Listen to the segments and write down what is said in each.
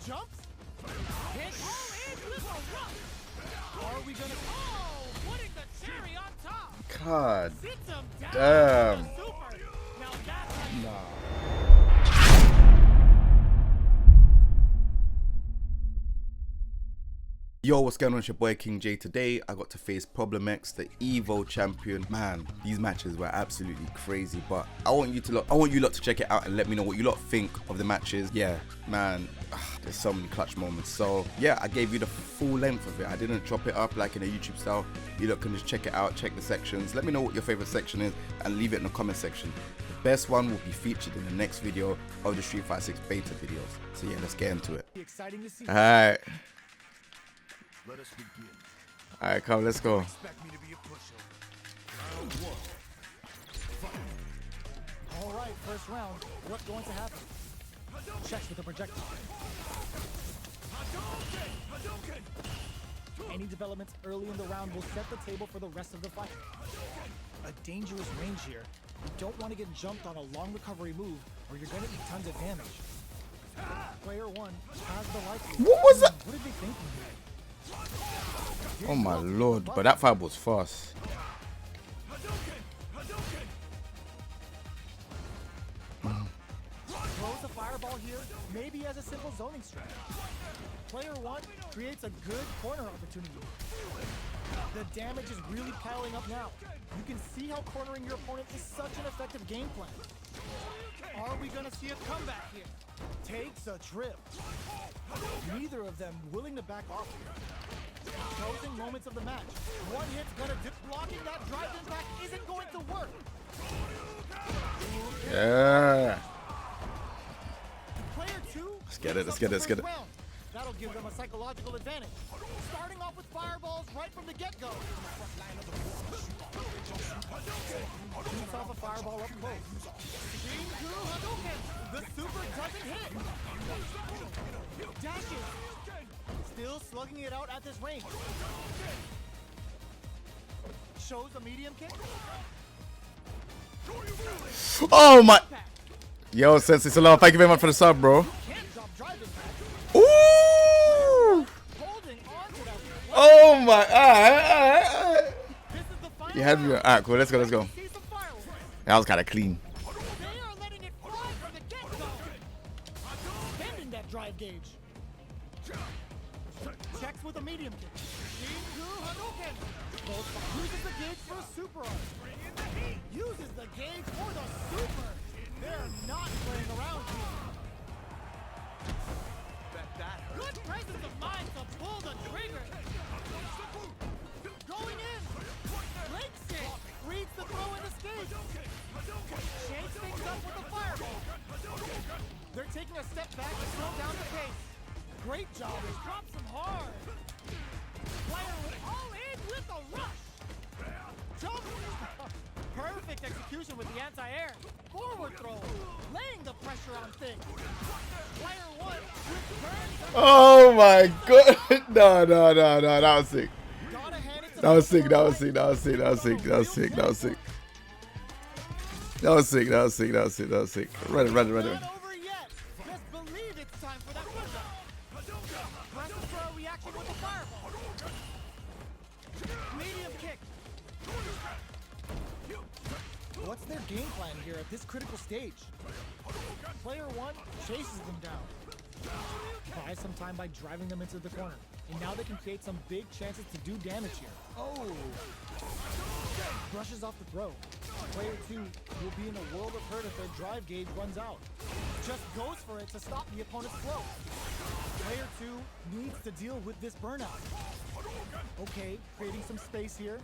Jumps. Hit all in with a rush. Are we gonna? Oh, putting the cherry on top. God Sits him down. damn. With the super. Now that's Nah. Yo, what's going on? It's your boy King J. Today I got to face Problem X, the Evo champion. Man, these matches were absolutely crazy, but I want you lot to check it out and let me know what you lot think of the matches. Yeah, man, there's so many clutch moments. So yeah, I gave you the full length of it. I didn't chop it up like in a YouTube style. You lot can just check it out, check the sections. Let me know what your favorite section is and leave it in the comment section. The best one will be featured in the next video of the Street Fighter 6 beta videos. So yeah, let's get into it. exciting to see. Alright. Let us begin. Alright, come, let's go. Expect me to be a pushover. Round one. All right, first round. What's going to happen? Checks with the projectile. Any developments early in the round will set the table for the rest of the fight. A dangerous range here. You don't want to get jumped on a long recovery move, or you're going to eat tons of damage. Player one has the life. What was that? What did they think here? Oh my lord, but that fight was fast. Throws a fireball here, maybe as a simple zoning strategy. Player one creates a good corner opportunity. The damage is really piling up now. You can see how cornering your opponent is such an effective game plan. Are we gonna see a comeback here? Takes a trip. Neither of them willing to back off here. Closing moments of the match. One hit's gonna dip. Blocking that drive impact isn't going to work. Yeah. Player two. Let's get it, let's get it, let's get it. Round. That'll give them a psychological advantage. Starting off with fireballs right from the get-go. Shoots off a fireball up close. The super doesn't hit. Dashes. Still slugging it out at this range. Shows a medium kick. Oh my. Yo, Sensei Salam, thank you very much for the sub, bro. Can't drop drive impact. Ooh. Holding on to that. Oh my. Alright. This is the final You had me. round. Alright, cool. Let's go. See some fireworks. That was kind of clean. They are letting it fly from the get-go. Bending that drive gauge. Checks with a medium kick. Uses the gauge for a super arc. Uses the gauge for the super. They're not playing around here. Good presence of mind to pull the trigger. Going in. Breaks it. Reads the throw and escape. Shakes things up with a fireball. They're taking a step back to slow down the pace. Great job. Drops him hard. Player all in with a rush. Jump. Perfect execution with the anti-air. Forward throw. Laying the pressure on things. Player one returns. Oh my god. No. That was sick. Gotta hand it to That was the sick. That was sick. That was sick. That was sick. That was sick. That was sick. That was sick. That was sick. That was sick. That was sick. Run it. Not over yet. Just believe it's time for that comeback. Presses for a reaction with a fireball. Medium kick. What's their game plan here at this critical stage? Player one chases them down. Buys some time by driving them into the corner. And now they can create some big chances to do damage here. Oh! Brushes off the throw. Player two will be in a world of hurt if their drive gauge runs out. Just goes for it to stop the opponent's flow. Player two needs to deal with this burnout. Okay, creating some space here.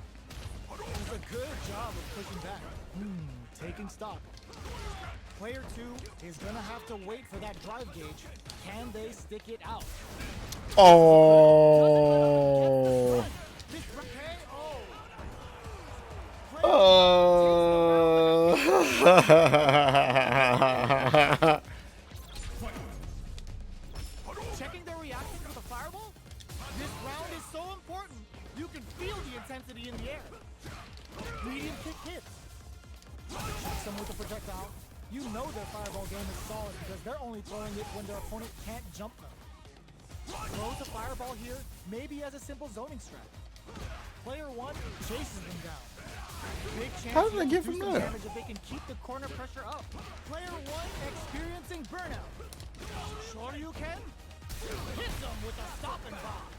Does a good job of pushing back. Taking stock. Player two is gonna have to wait for that drive gauge. Can they stick it out? Oh. Checking their reactions with a fireball? This round is so important. You can feel the intensity in the air. Medium kick hits. Checks them with a projectile. You know their fireball game is solid because they're only throwing it when their opponent can't jump them. Throws a fireball here, maybe as a simple zoning strat. Player 1 chases them down. Big chance How did I to get do from some there? damage if they can keep the corner pressure up. Player 1 experiencing burnout. Sure you can? Hit them with a stop and bomb.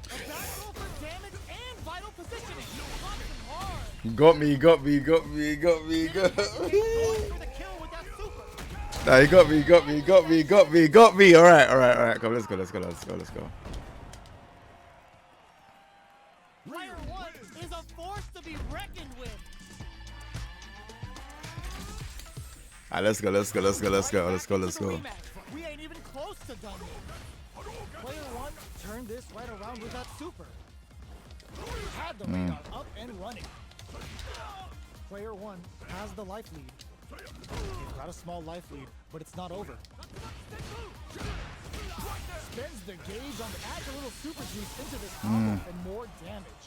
A back roll for damage and vital positioning. Blocks him hard. Got me, got me, got me, got me, got Going me. for the kill with that super. Nah, he got me, got me, got me, got me, got me. Alright, alright, alright. Come, let's go, let's go, let's go, let's go. Player 1 is a force to be reckoned with. Alright, let's go, let's go, let's go, let's go, let's go, let's go. We ain't even close to done yet. Player 1 turned this right around with that super. Had the radar up and running. Player 1 has the life lead. He's got a small life lead, but it's not over. Spends the gauge on adds a little super juice into this combo and more damage.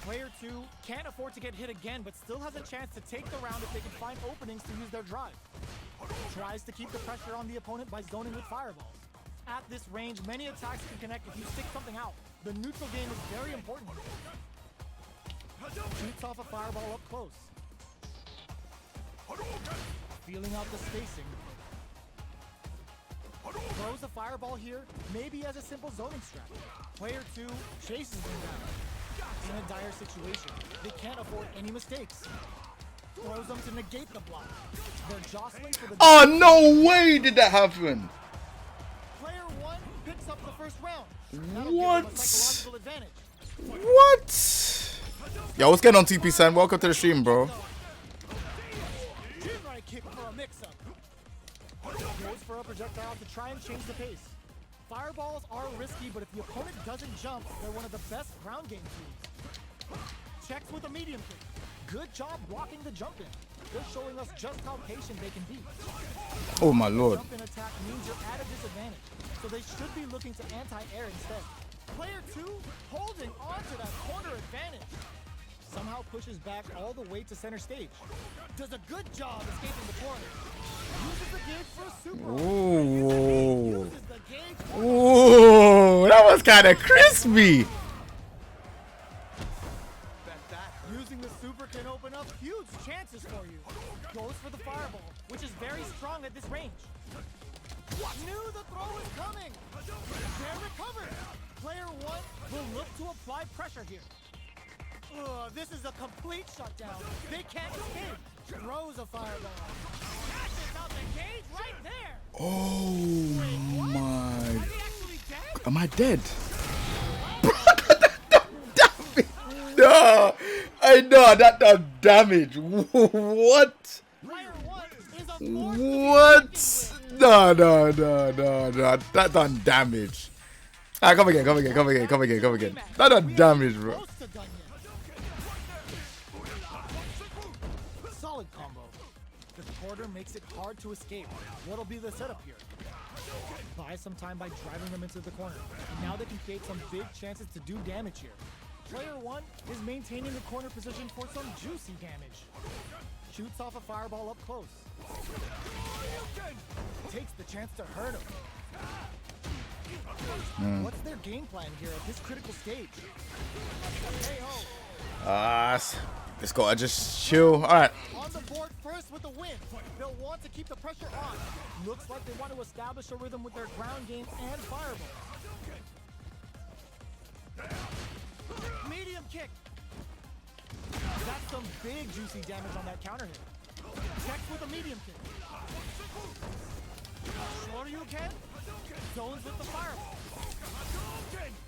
Player 2 can't afford to get hit again, but still has a chance to take the round if they can find openings to use their drive. Tries to keep the pressure on the opponent by zoning with fireballs. At this range, many attacks can connect if you stick something out. The neutral game is very important. Shoots off a fireball up close. Feeling out the spacing. Throws a fireball here, maybe as a simple zoning strat. Player 2 chases them down. In a dire situation, they can't afford any mistakes. Throws them to negate the block. They're jostling for the... Oh, no way did that happen. Player 1 picks up the first round. That'll What? give them a psychological advantage. What? Yo, what's going on, TP San? Welcome to the stream, bro. Chin right kick for a mix-up. Goes for a projectile to try and change the pace. Fireballs are risky, but if the opponent doesn't jump, they're one of the best ground game tools. Checks with a medium kick. Good job blocking the jump in. They're showing us just how patient they can be. Oh, my lord. Jump in attack means you're at a disadvantage, so they should be looking to anti-air instead. Player 2 holding on to that corner advantage. Somehow pushes back all the way to center stage. Does a good job escaping the corner. Uses the gauge for a super. Ooh. Uses the gauge for Ooh, that was kind of crispy. Using the super can open up huge chances for you. Goes for the fireball, which is very strong at this range. Knew the throw was coming. They're recovered. Player 1 will look to apply pressure here. This is a complete shutdown. They can't escape. Throws a fireball. Catches out the gauge right there. Oh, my. Are they actually dead? Am I dead? No, I know that does damage. What? Player 1 is a force to be What? reckoned No, no, no, no, no. That done damage. Ah, come again, come again, come again, come again, come again. That done damage, bro. Close to done yet. Solid combo. The quarter makes it hard to escape. What'll be the setup here? Buy some time by driving them into the corner. Now they can create some big chances to do damage here. Player 1 is maintaining the corner position for some juicy damage. Shoots off a fireball up close. Takes the chance to hurt him. What's their game plan here at this critical stage? Hey-ho. Let's go. I just chill. All right. On the board first with the win. They'll want to keep the pressure on. Looks like they want to establish a rhythm with their ground game and fireball. Medium kick. That's some big juicy damage on that counter hit. Checks with a medium kick. Sure you can? Zones with the fireball.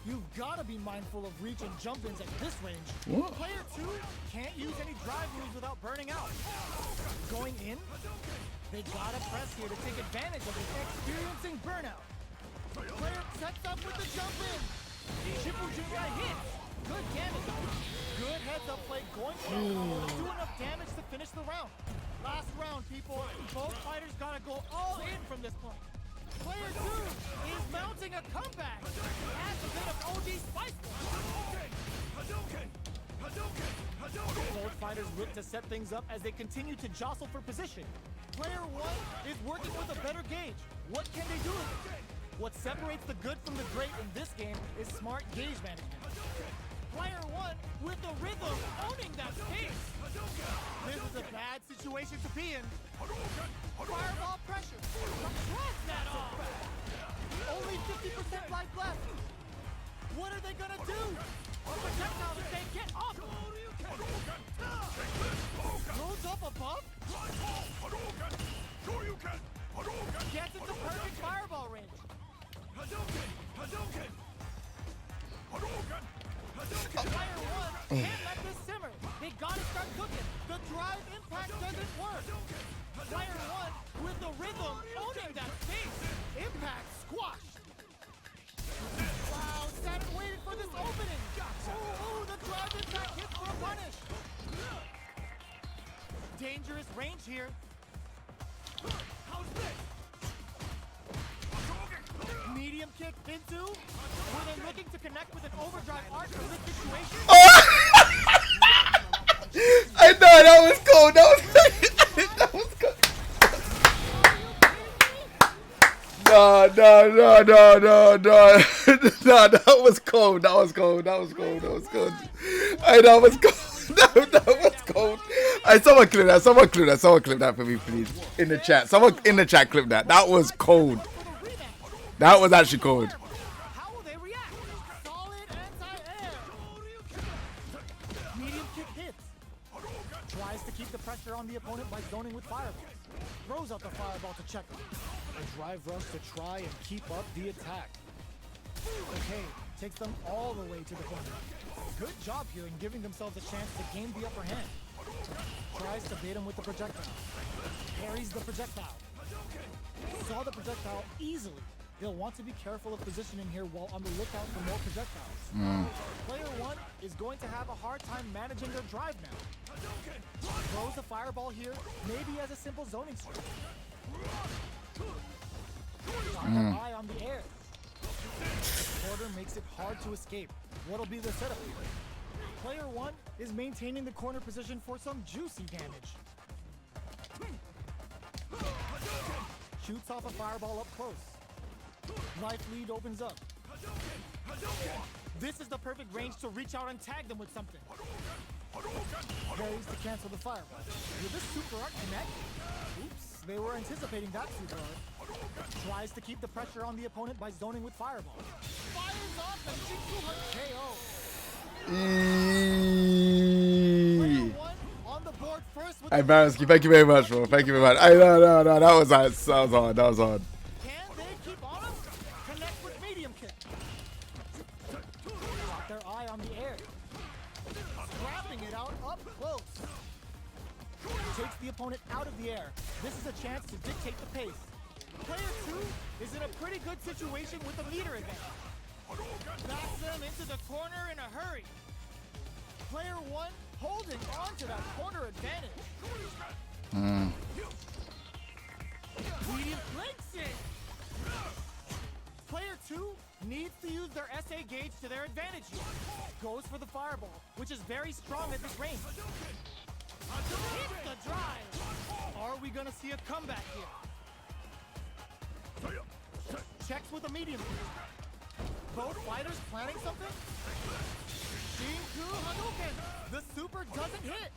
You've got to be mindful of reach and jump-ins at this range. What? Player 2 can't use any drive moves without burning out. Going in, they gotta press here to take advantage of this experiencing burnout. Player sets up with the jump-in. Shifu Junrai hits. Good damage. Good heads-up play going through. Do enough damage to finish the round. Last round, people. Both fighters gotta go all in from this point. Player 2 is mounting a comeback. Adds a bit of OG spice. Both fighters look to set things up as they continue to jostle for position. Player 1 is working with a better gauge. What can they do with it? What separates the good from the great in this game is smart gauge management. Player 1 with the rhythm owning that space. This is a bad situation to be in. Fireball pressure. Cross that off. Only 50% life left. What are they gonna do? A projectile to say get off. Throws up above. Gets into perfect fireball range. Player 1 can't let this simmer. They gotta start cooking. The drive impact doesn't work. Player 1 with the rhythm owning that space. Impact squashed. Wow, sat and waited for this opening. Ooh, the drive impact hits for a punish. Dangerous range here. How's this? Medium kick into. Were they looking to connect with an overdrive arc for this situation? I know that was cold. That was cold. No, that was cold. I know it was cold. That was cold. Someone clip that for me, please. In the chat. Someone in the chat clip that. That was cold. That was actually cold. How will they react? Solid anti-air. Medium kick hits. Tries to keep the pressure on the opponent by zoning with fireballs. Throws out the fireball to check him. A drive rush to try and keep up the attack. Okay, takes them all the way to the corner. Good job here in giving themselves a chance to gain the upper hand. Tries to bait him with the projectile. Parries the projectile. Saw the projectile easily. They'll want to be careful of positioning here while on the lookout for more projectiles. Player 1 is going to have a hard time managing their drive now. Throws the fireball here, maybe as a simple zoning strike. Got an eye on the air. The quarter makes it hard to escape. What'll be the setup here? Player 1 is maintaining the corner position for some juicy damage. Shoots off a fireball up close. Life lead opens up. This is the perfect range to reach out and tag them with something. Parries to cancel the fireball. Will this super art connect? Oops, they were anticipating that super art. Tries to keep the pressure on the opponent by zoning with fireball. Fires off and Jinku KO. Player 1 on the board first with Hey, Baranski, thank you very much, bro. Thank you very much. No, that was hard. That was hard. Can they keep on him? Connect with medium kick. Got their eye on the air. Scrapping it out up close. Takes the opponent out of the air. This is a chance to dictate the pace. Player 2 is in a pretty good situation with a meter advantage. Backs them into the corner in a hurry. Player 1 holding on to that corner advantage. Medium flanks it. Player 2 needs to use their SA gauge to their advantage here. Goes for the fireball, which is very strong at this range. Hits the drive. Are we gonna see a comeback here? Checks with a medium. Both fighters planning something? Shinku Hadouken! The super doesn't hit!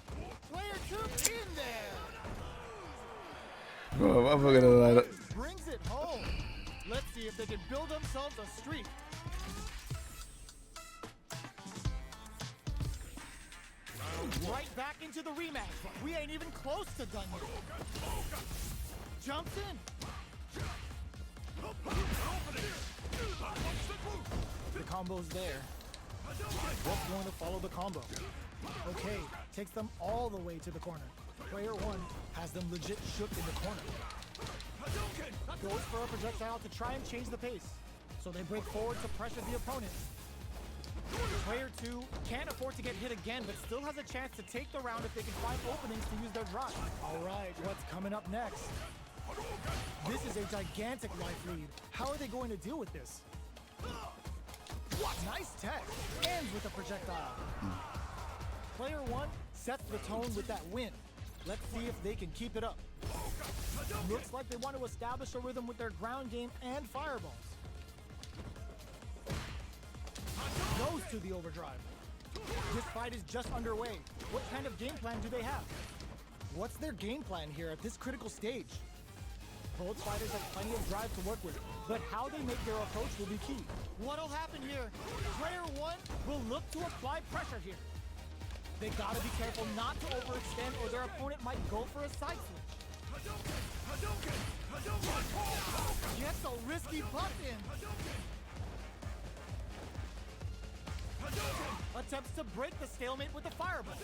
Player 2 in there! Bro, I'm not gonna lie. Brings it home. Let's see if they can build themselves a streak. Right back into the rematch. We ain't even close to done yet. Jumps in. The combo's there. What's going to follow the combo? Okay, takes them all the way to the corner. Player 1 has them legit shook in the corner. Goes for a projectile to try and change the pace. So they break forward to pressure the opponent. Player 2 can't afford to get hit again, but still has a chance to take the round if they can find openings to use their drive. Alright, what's coming up next? This is a gigantic life lead. How are they going to deal with this? What? Nice tech. Ends with a projectile. Player 1 sets the tone with that win. Let's see if they can keep it up. Looks like they want to establish a rhythm with their ground game and fireballs. Goes to the overdrive. This fight is just underway. What kind of game plan do they have? What's their game plan here at this critical stage? Both fighters have plenty of drive to work with, but how they make their approach will be key. What'll happen here? Player one will look to apply pressure here. They gotta be careful not to overextend or their opponent might go for a side switch. Gets a risky butt in. Attempts to break the stalemate with the fireball.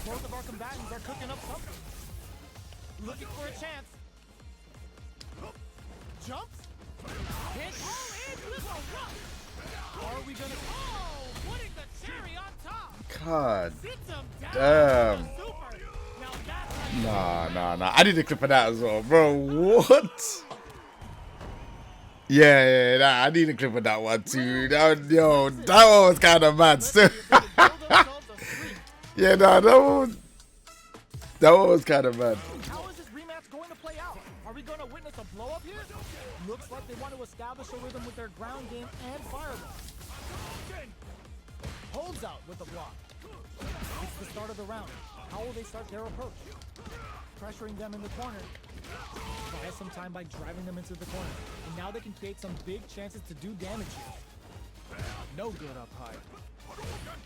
Both of our combatants are cooking up something. Looking for a chance. Jumps. Hit. Oh, in with a rush. Are we gonna... Oh, putting the cherry on top. God Sits him down. damn. with a super. Now that's... Nah. I need a clip of that as well, bro. What? Yeah, I need a clip of that one too. That one was kind of mad still. Yeah, that one was kind of mad. How is this rematch going to play out? Are we going to witness a blow up here? Looks like they want to establish a rhythm with their ground game and fireball. Holds out with the block. It's the start of the round. How will they start their approach? Pressuring them in the corner. Buy some time by driving them into the corner. And now they can create some big chances to do damage here. No good up high.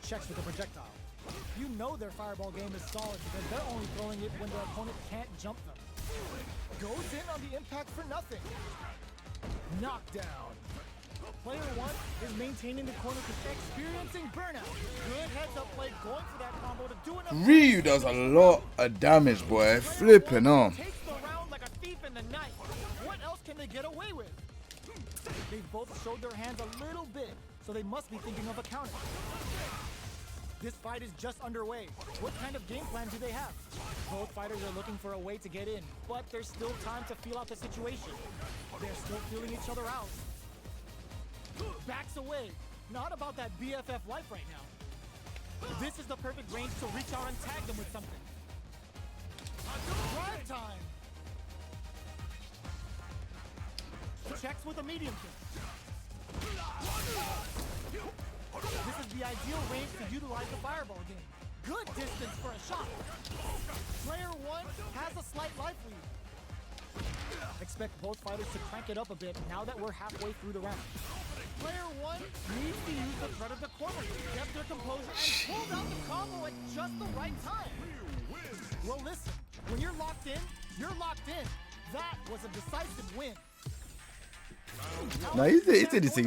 Checks with the projectile. You know their fireball game is solid because they're only throwing it when their opponent can't jump them. Goes in on the impact for nothing. Knockdown. Player one is maintaining the corner because experiencing burnout. Good heads up play going for that combo to do enough. Ryu does a lot of damage, boy. Flipping on. Takes the round like a thief in the night. What else can they get away with? They both showed their hands a little bit, so they must be thinking of a counter. This fight is just underway. What kind of game plan do they have? Both fighters are looking for a way to get in, but there's still time to feel out the situation. They're still feeling each other out. Backs away. Not about that BFF life right now. This is the perfect range to reach out and tag them with something. Drive time. Checks with a medium kick. This is the ideal range to utilize the fireball game. Good distance for a shot. Player one has a slight life lead. Expect both fighters to crank it up a bit now that we're halfway through the round. Player one needs to use the threat of the corner, kept their composure, and pulled out the combo at just the right time. Well, listen, when you're locked in, you're locked in. That was a decisive win. No, he's doing his thing.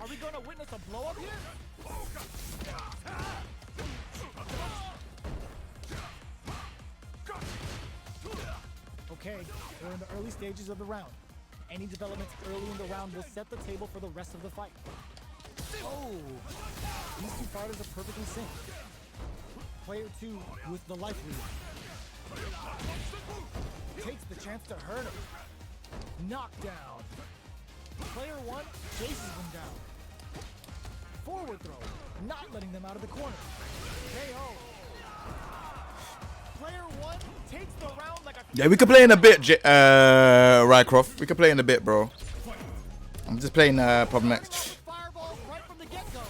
Are we going to witness a blow up here? Okay, we're in the early stages of the round. Any developments early in the round will set the table for the rest of the fight. Oh, these two fighters are perfectly synced. Player two with the life lead. Takes the chance to hurt him. Knockdown. Player one chases them down. Forward throw, not letting them out of the corner. KO. Player one takes the round like a... Yeah, we could play in a bit, Rycroft. We could play in a bit, bro. I'm just playing Problem X. Fireballs right from the get-go.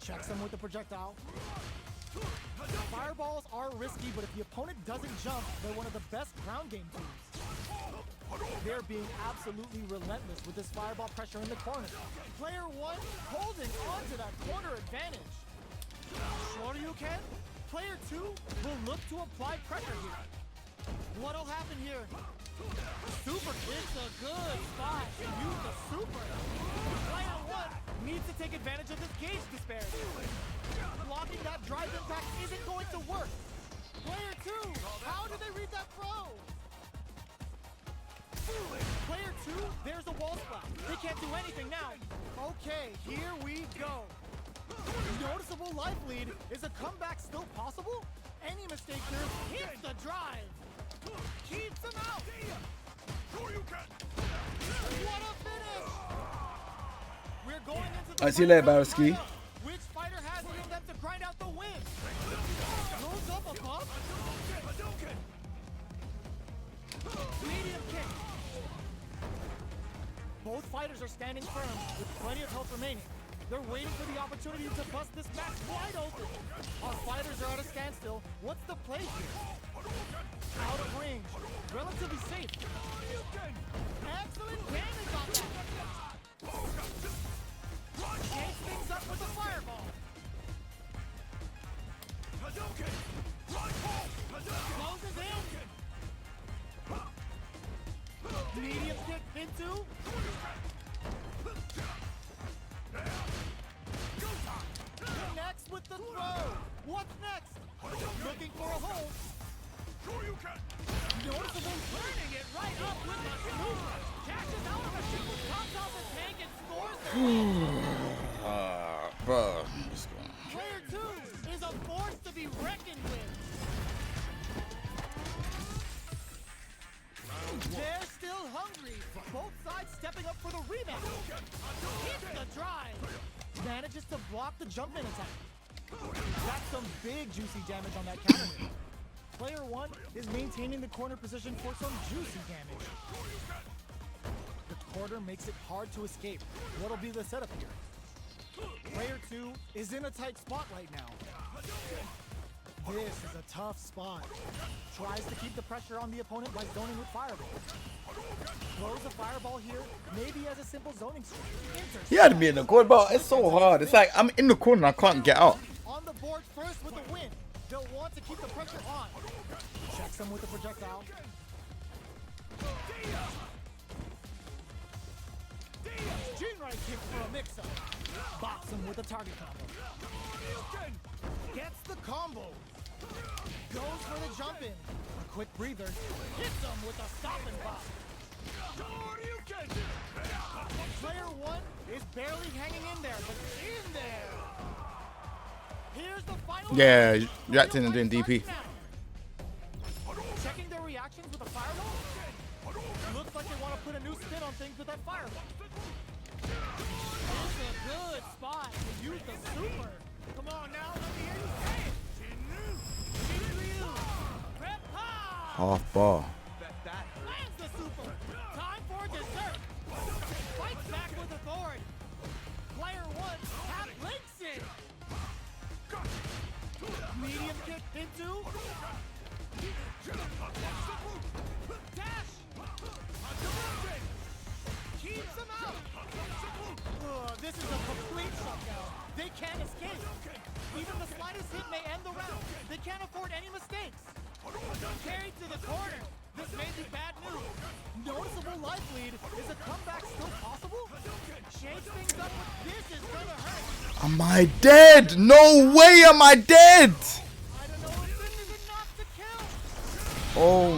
Checks them with the projectile. Fireballs are risky, but if the opponent doesn't jump, they're one of the best ground game tools. They're being absolutely relentless with this fireball pressure in the corner. Player one holding on to that corner advantage. Shoryuken, player two will look to apply pressure here. What'll happen here? Super kicks a good spot to use the super. Player one needs to take advantage of this gauge disparity. Blocking that drive impact isn't going to work. Player two, how did they read that throw? Player two, there's a wall splat. They can't do anything now. Okay, here we go. Noticeable life lead. Is a comeback still possible? Any mistake here hits the drive. Keeps him out. What a finish. We're going into the I see you later, Barowski. Which fighter has it in them to grind out the win? Goes up above. Medium kick. Both fighters are standing firm with plenty of health remaining. They're waiting for the opportunity to bust this match wide open. Our fighters are at a standstill. What's the play here? Out of range. Relatively safe. Excellent damage on that. Shakes things up with the fireball. Closes in. Medium kick into. Next with the throw. What's next? Looking for a hole. Noticeable turning it right up with the super. Cashes out of a triple, comes off the tank and scores the Bro. Player 2 is a force to be reckoned with. They're still hungry. Both sides stepping up for the rematch. Hits the drive. Manages to block the jump-in attack. That's some big juicy damage on that counter hit. Player 1 is maintaining the corner position for some juicy damage. The corner makes it hard to escape. What'll be the setup here? Player 2 is in a tight spot right now. This is a tough spot. Tries to keep the pressure on the opponent by zoning with fireball. Throws a fireball here, maybe as a simple zoning strike. He had to be in the corner, but it's so hard. It's like I'm in the corner, I can't get out. On the board first with the win. They'll want to keep the pressure on. Checks him with the projectile. Jinrai kick for a mix-up. Box him with a target combo. Gets the combo. Goes for the jump in. A quick breather. Hits him with a stop and pop. Player 1 is barely hanging in there, but in there. Here's the final. Yeah, reacting and doing DP. Checking their reactions with a fireball. Looks like they want to put a new spin on things with that fireball. It's a good spot to use the super. Come on now, let me hear you say it. Shinryu. Reppa. Half bar. Lands the super. Time for dessert. Fights back with authority. Player 1 half links it. Medium kick into. Dash. Keeps him out. This is a complete shutdown. They can't escape. Even the slightest hit may end the round. They can't afford any mistakes. Carried to the corner. This may be bad news. Noticeable life lead. Is a comeback still possible? Shakes things up, but this is gonna hurt. Am I dead? No way am I dead. I don't know if this is enough to kill. Oh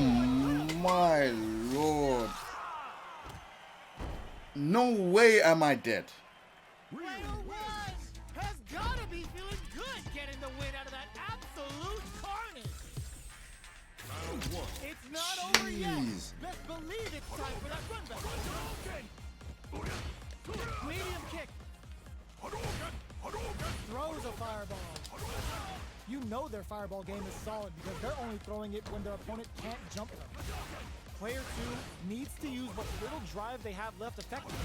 my lord. No way am I dead. Player 1 has gotta be feeling good getting the win out of that absolute carnage. It's not over yet. Best believe it's time for that run back. Medium kick. Throws a fireball. You know their fireball game is solid because they're only throwing it when their opponent can't jump them. Player 2 needs to use what little drive they have left effectively.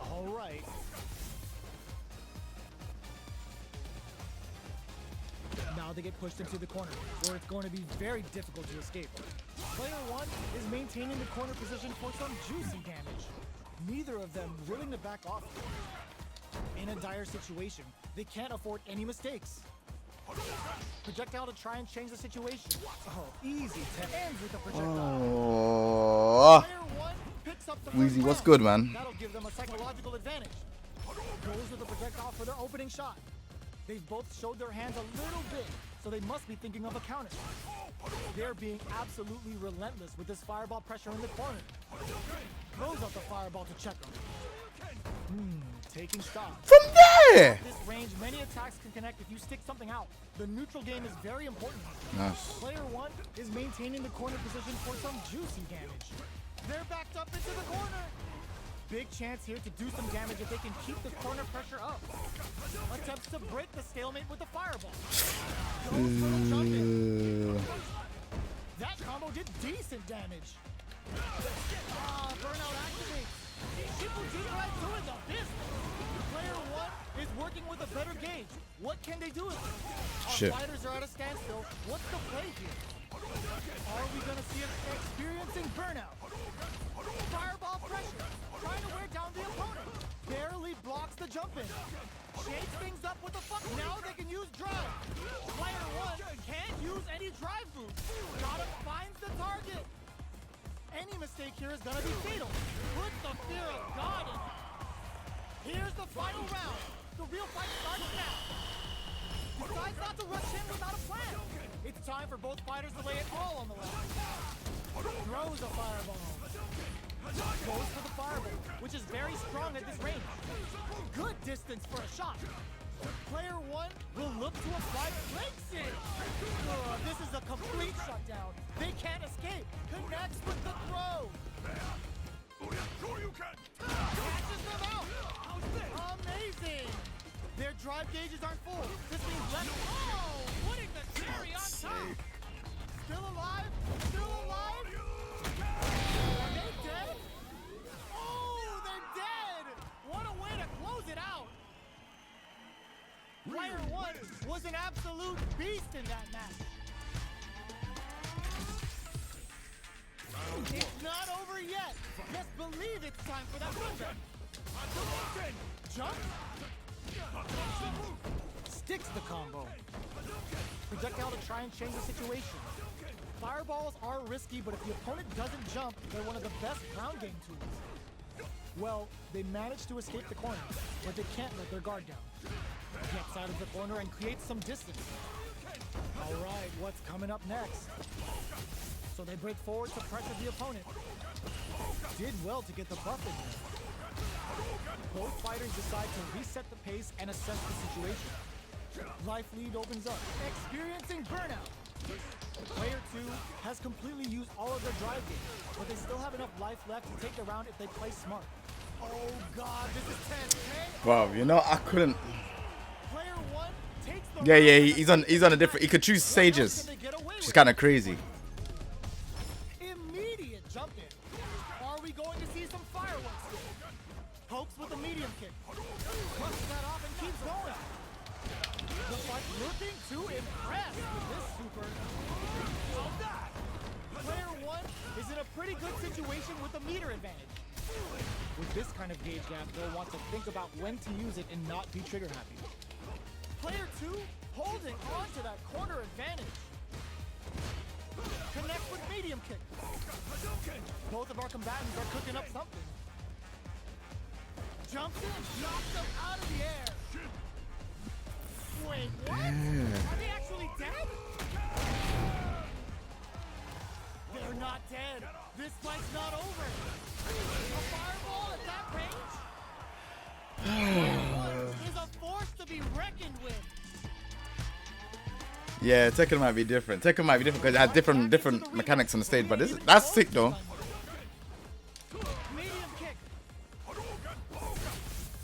All right. Now they get pushed into the corner, where it's going to be very difficult to escape. Player 1 is maintaining the corner position for some juicy damage. Neither of them willing to back off. In a dire situation, they can't afford any mistakes. Projectile to try and change the situation. Oh, easy tech. Ends with a projectile. Oh. Player 1 picks up the Weezy, first what's round. good, man? That'll give them a psychological advantage. Goes with the projectile for their opening shot. They've both showed their hands a little bit, so they must be thinking of a counter. They're being absolutely relentless with this fireball pressure in the corner. Throws up the fireball to check them. Taking stock. From there. At this range, many attacks can connect if you stick something out. The neutral game is very important. Nice. Player 1 is maintaining the corner position for some juicy damage. They're backed up into the corner. Big chance here to do some damage if they can keep the corner pressure up. Attempts to break the stalemate with the fireball. Goes for the jump in. That combo did decent damage. Burnout activates. Player 1 is working with a better gauge. What can they do with it? Shit. Our fighters are at a standstill. What's the play here? Are we gonna see us experiencing burnout? Fireball pressure, trying to wear down the opponent. Barely blocks the jump in. Shakes things up with a fuck. Now they can use drive. Player 1 can't use any drive moves. Gotta finds the target. Any mistake here is gonna be fatal. Put the fear of God in. Here's the final round. The real fight starts now. Decides not to rush in without a plan. It's time for both fighters to lay it all on the line. Throws a fireball. Goes for the fireball, which is very strong at this range. Good distance for a shot. Player 1 will look to apply breaks it. This is a complete shutdown. They can't escape. Connects with the throw. Sure you can. Catches them out. Amazing. Their drive gauges aren't full. This means left. Oh, putting the cherry on top. Still alive? Still alive? Are they dead? Oh, they're dead. What a way to close it out. Player 1 was an absolute beast in that match. It's not over yet. Just believe it's time for that comeback. Jump. Sticks the combo. Projectile to try and change the situation. Fireballs are risky, but if the opponent doesn't jump, they're one of the best ground game tools. Well, they managed to escape the corner, but they can't let their guard down. Gets out of the corner and creates some distance. All right, what's coming up next? So they break forward to pressure the opponent. Did well to get the buff in there. Both fighters decide to reset the pace and assess the situation. Life lead opens up, experiencing burnout. Player 2 has completely used all of their drive games, but they still have enough life left to take the round if they play smart. Oh God, this is tense, okay? Wow, you know, I couldn't. Player 1 takes the Yeah, he's on a different. He could choose stages. Which is kind of crazy. Immediate jump in. Are we going to see some fireworks here? Pokes with a medium kick. Crushes that off and keeps going. The fight looking to impress with this super. Player 1 is in a pretty good situation with a meter advantage. With this kind of gauge gap, they'll want to think about when to use it and not be trigger happy. Player 2 holding on to that corner advantage. Connects with medium kick. Both of our combatants are cooking up something. Jumps in, knocks them out of the air. Wait, what? Are they actually dead? They're not dead. This fight's not over. A fireball at that range? Is a force to be reckoned with. Yeah, Tekken might be different. Tekken might be different because it has different mechanics on the stage. But that's sick though. Medium kick.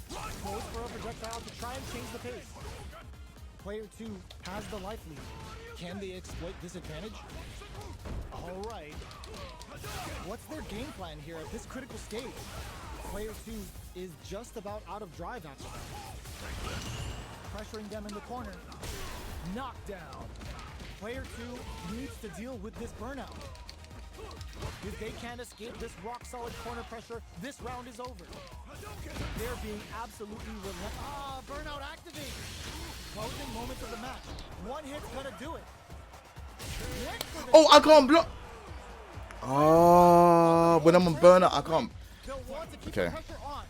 Goes for a projectile to try and change the pace. Player 2 has the life lead. Can they exploit this advantage? All right. What's their game plan here at this critical stage? Player 2 is just about out of drive after that. Pressuring them in the corner. Knockdown. Player 2 needs to deal with this burnout. If they can't escape this rock-solid corner pressure, this round is over. They're being absolutely relentless. Burnout activated. Closing moments of the match. One hit's gonna do it. Oh, I can't block. Oh, when I'm on burnout, I can't. They'll want to keep Okay. the pressure on.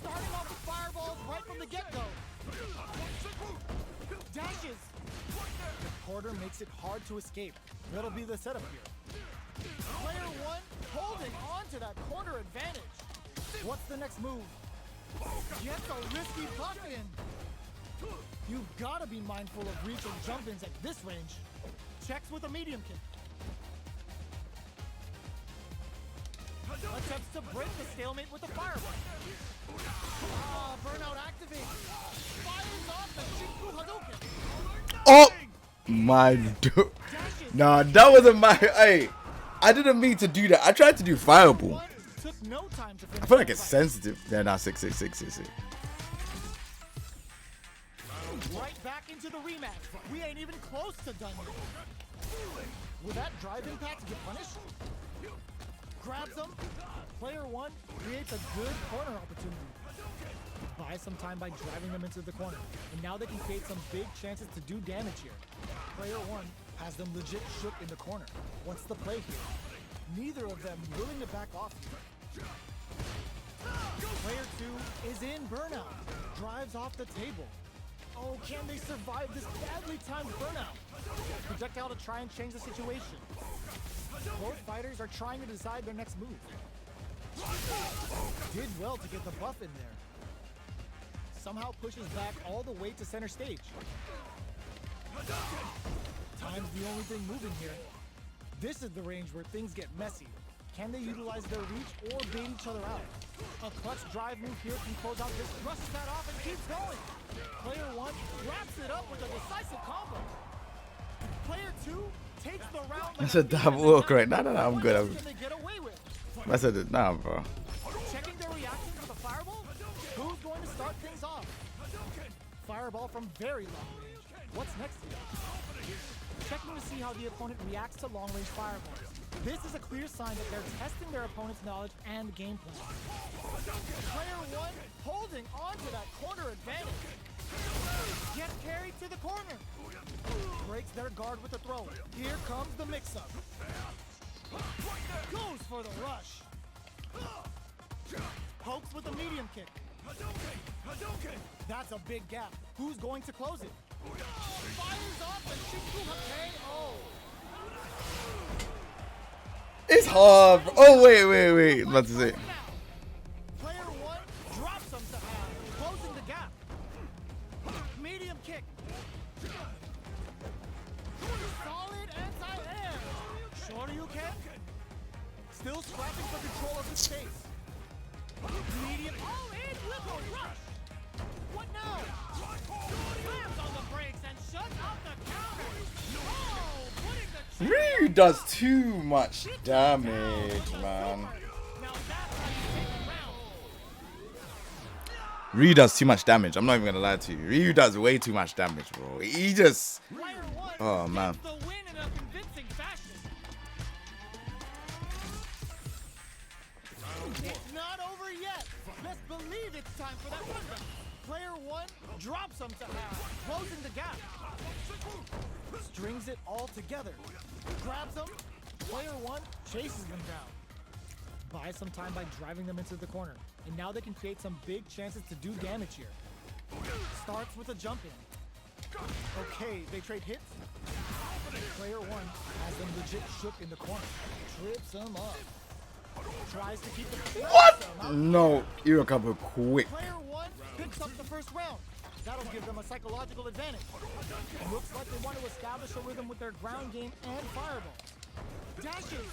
Starting off with fireballs right from the get-go. Dashes. The corner makes it hard to escape. That'll be the setup here. Player 1 holding on to that corner advantage. What's the next move? Gets a risky buff in. You've got to be mindful of reach and jump-ins at this range. Checks with a medium kick. Attempts to break the stalemate with a fireball. Burnout activated. Fires off the Shinku Hadouken. Oh my dude. Nah, that wasn't my. Hey, I didn't mean to do that. I tried to do fireball. To took no time to finish I feel like that it's fight. sensitive. Yeah, now 666. Right back into the rematch. We ain't even close to done yet. Will that drive impact get punished? Grabs him. Player one creates a good corner opportunity. Buy some time by driving them into the corner. And now they can create some big chances to do damage here. Player one has them legit shook in the corner. What's the play here? Neither of them willing to back off here. Player two is in burnout. Drives off the table. Oh, can they survive this badly timed burnout? Projectile to try and change the situation. Both fighters are trying to decide their next move. Did well to get the buff in there. Somehow pushes back all the way to center stage. Time's the only thing moving here. This is the range where things get messy. Can they utilize their reach or bait each other out? A clutch drive move here can close out this. Rushes that off and keeps going. Player one wraps it up with a decisive combo. Player two takes the round. That's a double hook, right? No, I'm good. Can they get away with? I said it. Nah, bro. Checking their reactions with a fireball? Who's going to start things off? Fireball from very long range. What's next here? Checking to see how the opponent reacts to long-range fireballs. This is a clear sign that they're testing their opponent's knowledge and game plan. Player one holding on to that corner advantage. Gets carried to the corner. Breaks their guard with a throw. Here comes the mix-up. Goes for the rush. Pokes with a medium kick. That's a big gap. Who's going to close it? Fires off the Shinku KO. It's hard. Bro. Oh, wait. I'm about to say. Player one drops him to half, closing the gap. Medium kick. Solid anti-air. Shoryuken. Still scrapping for control of the space. Medium. Oh, in with a rush. What now? Slams on the brakes and shuts out the counter. Oh, putting the Ryu does too much damage, man. Now that's how you take a round. Ryu does too much damage. I'm not even gonna lie to you. Ryu does way too much damage, bro. He just. Player one Oh, man. gets the win in a convincing fashion. It's not over yet. Best believe it's time for that one round. Player one drops him to half, closing the gap. Strings it all together. Grabs him. Player one chases them down. Buys some time by driving them into the corner. And now they can create some big chances to do damage here. Starts with a jump in. Okay, they trade hits. Player one has them legit shook in the corner. Trips him up. Tries to keep the What? No, you recover quick. Player one picks up the first round. That'll give them a psychological advantage. Looks like they want to establish a rhythm with their ground game and fireball. Dashes.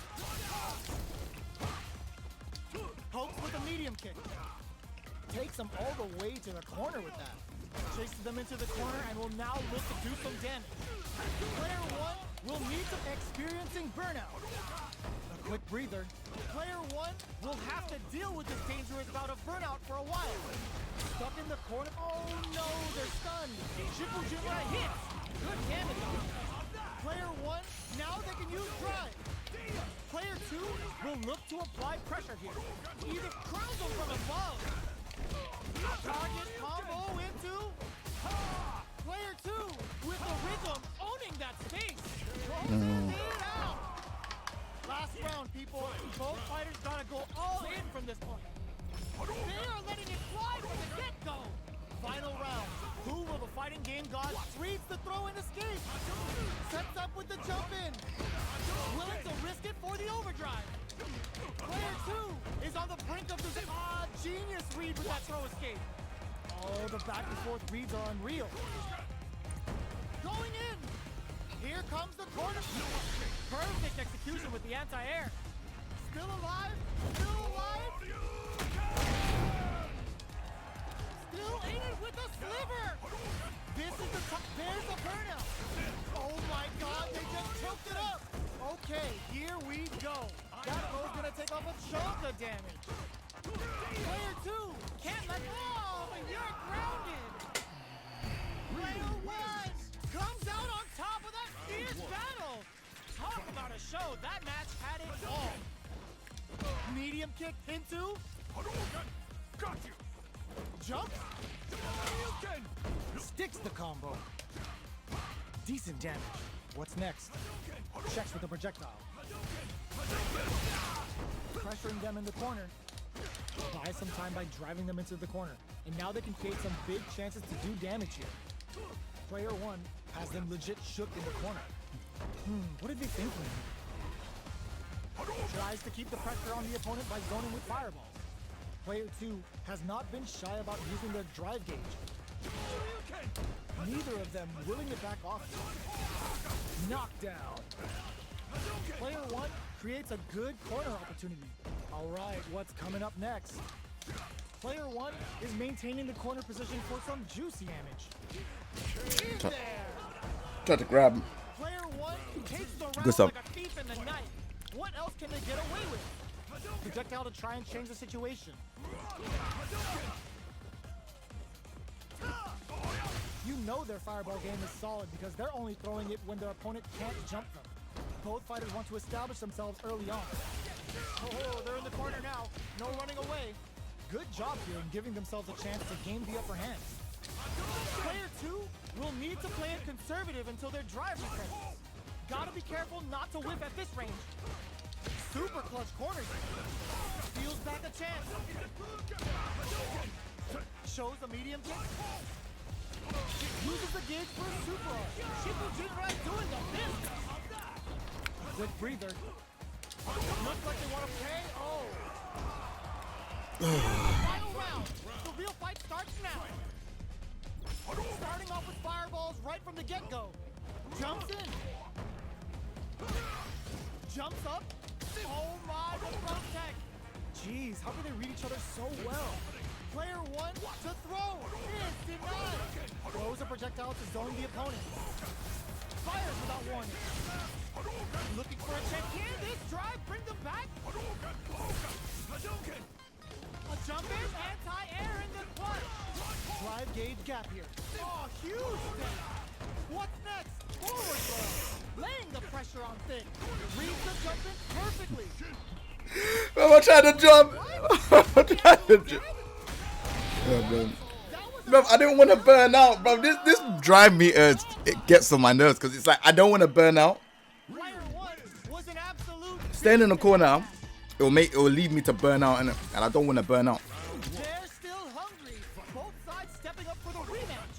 Pokes with a medium kick. Takes them all the way to the corner with that. Chases them into the corner and will now look to do some damage. Player one will need some experiencing burnout. A quick breather. Player one will have to deal with this dangerous bout of burnout for a while. Stuck in the corner. Oh no, they're stunned. Shipujima hits. Good damage on them. Player one, now they can use drive. Player two will look to apply pressure here. Either crowns them from above. Target combo into player two with the rhythm owning that space. Closing it out. Last round, people. Both fighters gotta go all in from this point. They are letting it fly from the get-go. Final round. Who will the fighting game god reads the throw and escape? Sets up with the jump in. Willing to risk it for the overdrive. Player two is on the brink of this genius read with that throw escape. Oh, the back and forth reads are unreal. Going in. Here comes the corner. Perfect execution with the anti-air. Still alive. Still alive. Still in it with a sliver. This is the there's the burnout. Oh my god, they just choked it up. Okay, here we go. That throw's gonna to take off with Shonka damage. Player 2 can't let go, and you're grounded. Player 1 comes out on top of that fierce battle. Talk about a show. That match had it all. Medium kick into. Hadouken! Got you! Jump. Hadouken! Sticks the combo. Decent damage. What's next? Checks with the projectile. Pressuring them in the corner. Buy some time by driving them into the corner. And now they can create some big chances to do damage here. Player 1 has them legit shook in the corner. What are they thinking? Tries to keep the pressure on the opponent by zoning with fireballs. Player 2 has not been shy about using their drive gauge. Neither of them willing to back off. Knockdown. Player 1 creates a good corner opportunity. All right, what's coming up next? Player 1 is maintaining the corner position for some juicy damage. He's there. Try to grab him. Player 1 takes the Good round stuff. like a thief in the night. What else can they get away with? Projectile to try and change the situation. You know their fireball game is solid because they're only throwing it when their opponent can't jump them. Both fighters want to establish themselves early on. Oh, they're in the corner now. No running away. Good job here in giving themselves a chance to gain the upper hand. Player 2 will need to play it conservative until their drive returns. Gotta be careful not to whip at this range. Super clutch corners. Steals back a chance. Shows a medium kick. Uses the gauge for a super arc. Shikujinrai doing a business. Good breather. Looks like they want to pay. Oh. Final round. The real fight starts now. Starting off with fireballs right from the get-go. Jumps in. Jumps up. Oh my, the front tech. Jeez, how can they read each other so well? Player 1 to throw. Is denied. Throws a projectile to zone the opponent. Fires without warning. Looking for a check. Can this drive bring them back? A jump in, anti-air in the clutch. Drive gauge gap here. Oh, huge thing. What's next? Forward throw. Laying the pressure on Thick. Reads the jump in perfectly. I'm trying to jump. I'm trying to jump. Yeah, man. Bro, I didn't want to burn out, bro. This drive me it gets on my nerves because it's like I don't want to burn out. Player 1 was an absolute. Staying in the corner, it will lead me to burn out, and I don't want to burn out. They're still hungry. Both sides stepping up for the rematch.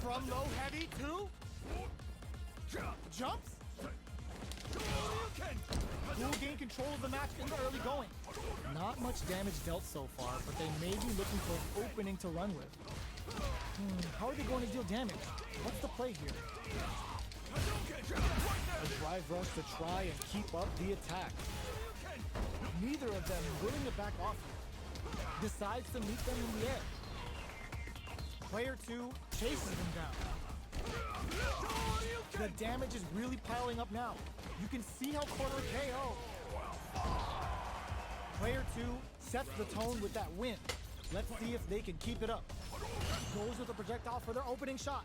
From low heavy to jumps. Who will gain control of the match in the early going? Not much damage dealt so far, but they may be looking for an opening to run with. How are they going to deal damage? What's the play here? A drive rush to try and keep up the attack. Neither of them willing to back off here. Decides to meet them in the air. Player 2 chases them down. The damage is really piling up now. You can see how corner KO. Player 2 sets the tone with that win. Let's see if they can keep it up. Goes with the projectile for their opening shot.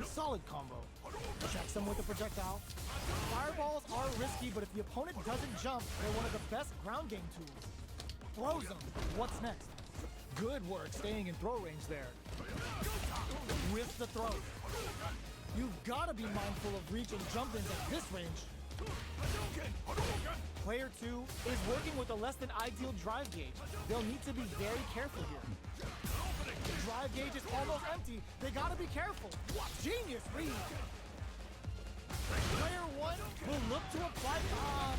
Solid combo. Checks them with the projectile. Fireballs are risky, but if the opponent doesn't jump, they're one of the best ground game tools. Throws them. What's next? Good work staying in throw range there. With the throw. You've got to be mindful of reach and jump-ins at this range. Player 2 is working with a less than ideal drive gauge. They'll need to be very careful here. Drive gauge is almost empty. They got to be careful. Genius read. Player 1 will look to apply.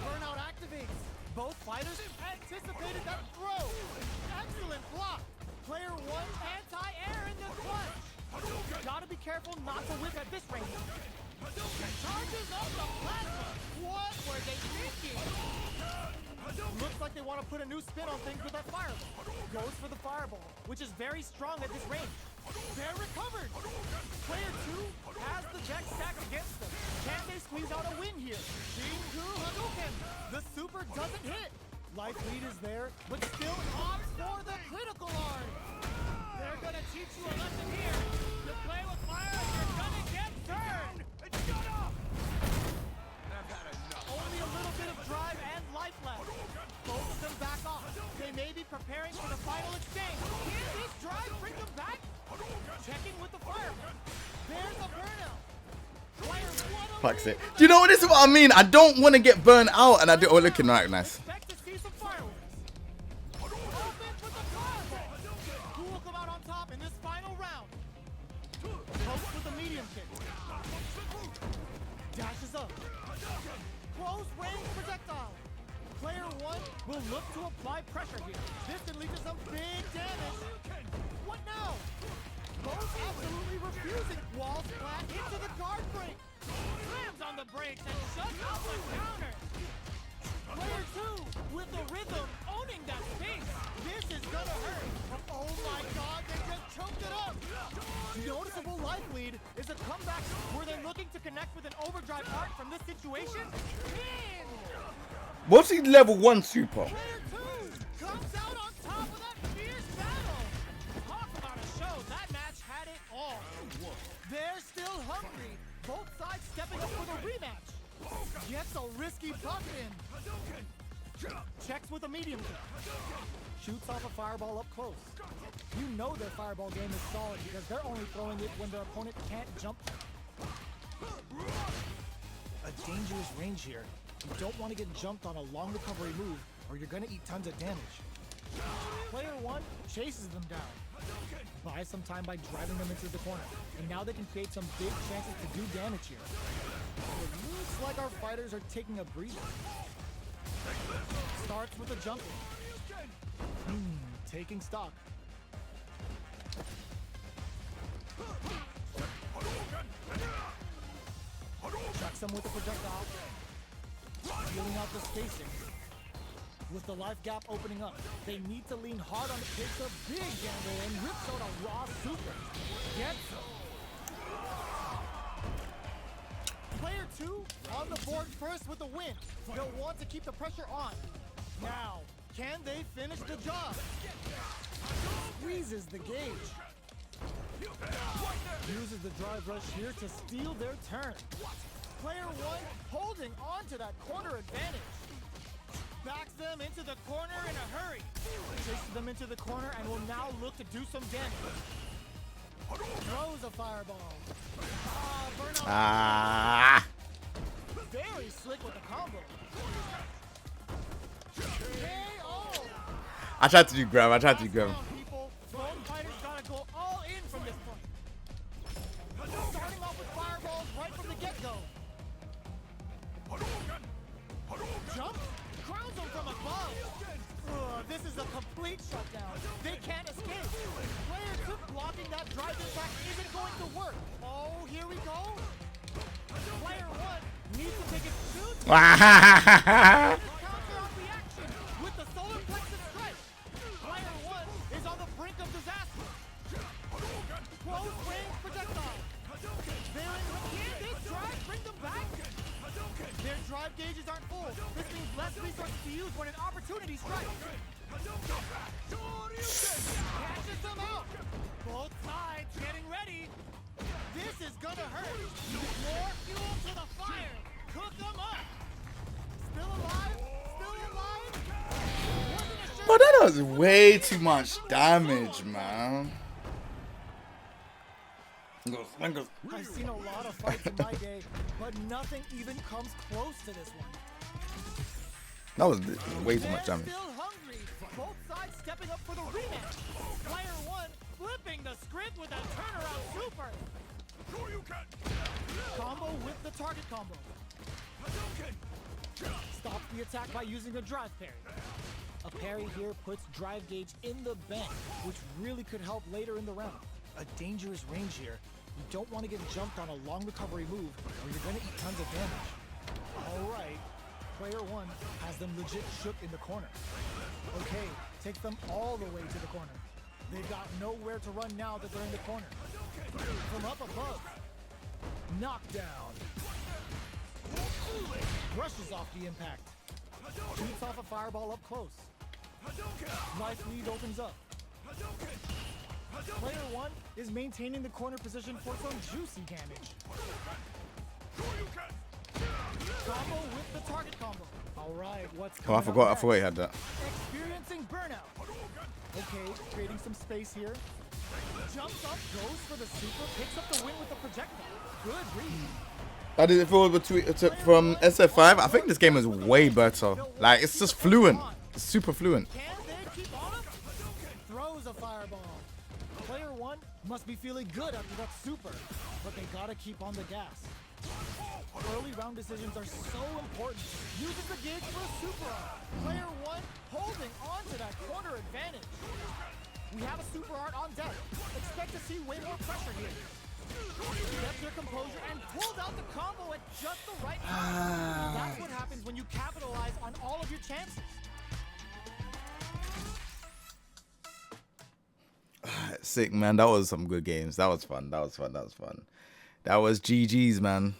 Burnout activates. Both fighters anticipated that throw. Excellent block. Player 1 anti-air in the clutch. Gotta be careful not to whip at this range. Charges up the plasma. What were they thinking? Looks like they want to put a new spin on things with that fireball. Goes for the fireball, which is very strong at this range. They're recovered. Player 2 has the deck stacked against them. Can they squeeze out a win here? Jingu doesn't hit. Life lead is there, but still opts for the critical art. They're gonna teach you a lesson here. You play with fire and you're gonna get burned. Shut up! I've had enough. Only a little bit of drive and life left. Both of them back off. They may be preparing for the final exchange. Can this drive bring them back? Checking with the fire. There's a burnout. Fuck's it. Do you know what this is what I mean? I don't want to get burned out and I do. Oh, looking right, nice. Expect to see some fireworks. Open with the fireball. Who will come out on top in this final round? Close with the medium kick. Dashes up. Close range projectile. Player 1 will look to apply pressure here. This can lead to some big damage. What now? Both absolutely refusing. Walls flat into the guard break. Slams on the brakes and shuts off the counter. Player 2 with the rhythm owning that space. This is gonna hurt. Oh my god, they just choked it up. Noticeable life lead is a comeback where they're looking to connect with an overdrive art from this situation. Pin! What's his level 1 super? Player 2 comes out on top of that fierce battle. Talk about a show. That match had it all. They're still hungry. Both sides stepping up for the rematch. Gets a risky buck in. Checks with a medium kick. Shoots off a fireball up close. You know their fireball game is solid because they're only throwing it when their opponent can't jump. A dangerous range here. You don't want to get jumped on a long recovery move or you're going to eat tons of damage. Player 1 chases them down. Buys some time by driving them into the corner. And now they can create some big chances to do damage here. It looks like our fighters are taking a breather. Starts with a jumping. Taking stock. Chucks them with a projectile. Feeling out the spacing. With the life gap opening up, they need to lean hard on it. Takes a big gamble and rips out a raw super. Gets him. Player 2 on the board first with the win. They'll want to keep the pressure on. Now, can they finish the job? Squeezes the gauge. Uses the drive rush here to steal their turn. Player 1 holding on to that corner advantage. Backs them into the corner in a hurry. Chases them into the corner and will now look to do some damage. Throws a fireball. Burnout. Very slick with the combo. KO. I tried to do grab. I tried to do grab. People, both fighters gotta go all in from this point. Starting off with fireballs right from the get-go. Jump, crowns them from above. This is a complete shutdown. They can't escape. Player 2 blocking that drive impact isn't going to work. Oh, here we go. Player 1 needs to take it soon. Counter off the action with the solar plexus strike. Player 1 is on the brink of disaster. Close range projectile. They're in. Can this drive bring them back? Their drive gauges aren't full. This means less resources to use when an opportunity strikes. Catches them out. Both sides getting ready. This is gonna hurt. More fuel to the fire. Cook them up. Still alive? Still alive? Wasn't a sure. But that was way too much damage, man. I've seen a lot of fights in my day, but nothing even comes close to this one. That was way too much They're damage. still hungry. Both sides stepping up for the rematch. Player 1 flipping the script with a turnaround super. Sure you can. Combo with the target combo. Stops the attack by using a drive parry. A parry here puts drive gauge in the bank, which really could help later in the round. A dangerous range here. You don't want to get jumped on a long recovery move or you're going to eat tons of damage. All right. Player 1 has them legit shook in the corner. Okay, takes them all the way to the corner. They've got nowhere to run now that they're in the corner. From up above. Knockdown. Brushes off the impact. Beats off a fireball up close. Life lead opens up. Player 1 is maintaining the corner position for some juicy damage. Combo with the target combo. Alright, what's Oh, coming I forgot. I up forgot he next? had that. Experiencing burnout. Okay, creating some space here. Jumps up, goes for the super, picks up the win with the projectile. Good read. I did it for from SF5. I think this game is way better. Like, it's just fluent. It's super fluent. Can they keep on him? Throws a fireball. Player 1 must be feeling good after that super, but they gotta keep on the gas. Early round decisions are so important. Uses the gauge for a super art. Player 1 holding on to that corner advantage. We have a super art on deck. Expect to see way more pressure here. Kept their composure and pulled out the combo at just the right time. That's what happens when you capitalize on all of your chances. Sick, man. That was some good games. That was fun. That was fun. That was fun. That was GG's, man.